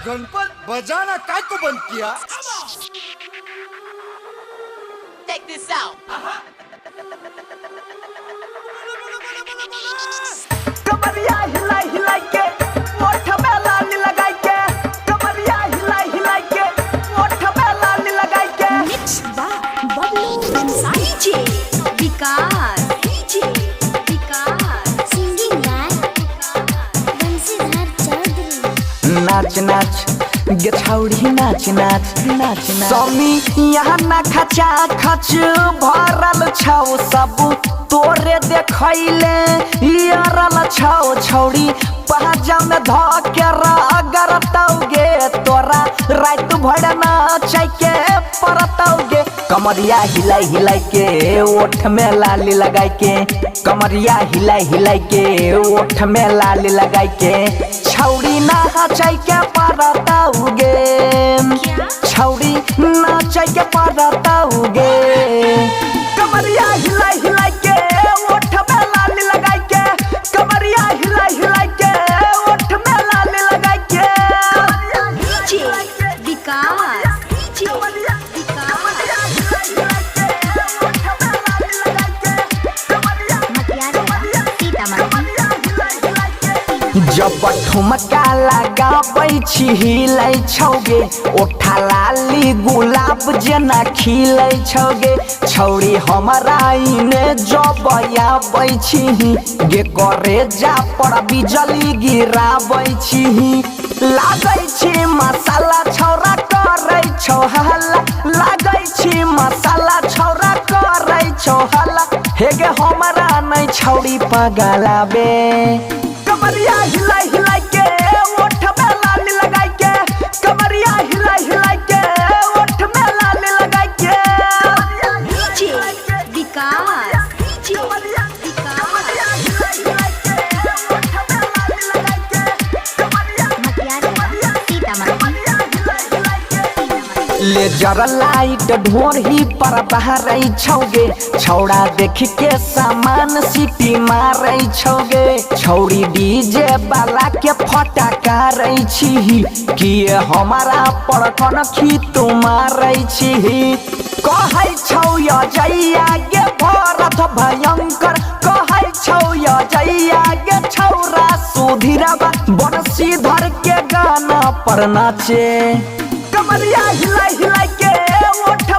गणपत बजाना काय को बंद किया? Check this out. कमरिया हिलाई हिलाई के ओठ में लाली लगाई के कमरिया हिलाई हिलाई के ओठ में लाली लगाई के Mix by Bablu DJ Vikas Singing by Bansidhar Chaudhary नाच नाच गे छौड़ी नाच नाच नाच नाच समी यहाँ ना खचा खच भरल छौ सब तोरे देखैले यारल छौ छौड़ी पहाजा में धके रगरतौगे तोरा रात भर नाचै के परतौगे कमरिया हिलाई हिलाई के ओठ में लाली लगाई के कमरिया हिलाई हिलाई के ओठ में लाली लगाई के छौड़ी नाचै के परतौगे छौड़ी नाचै के परतौगे कमरिया हिलाई हिलाई के ओठ में लाली लगाई के कमरिया हिलाई हिलाई के ओठ में लाली लगाई के DJ Vikas जब ठुमका लगाबै छी हिलै छौगे ओठा लाली गुलाब जेना खिलै छौगे छौड़ी हमरा इने जब आबै छी गे करे जा पर बिजली गिराबै छी लागै छी मसाला छौरा करै छौ हल्ला लागै छी मसाला छौरा करै छौ हल्ला हे गे हमरा नै छौड़ी पगलाबे कमरिया हिलाई हिलाई के ओठ में लाली लगाई के कमरिया हिलाई हिलाई के ओठ में लाली लगाई के DJ Vikas लेजर लाइट ढोरही पर बहरै छौगे छौड़ा देख के सामान सीटी मारै छौगे छौड़ी डीजे वाला के फटका रै छी कि हमारा पर कनखी तू मारै छी कहै छौ या जइया गे भरत भयंकर कहै छौ या जइया गे छौरा सुधीरवा बंसीधर के गाना पर नाचे कमरिया हिलाई हिलाई के ओठ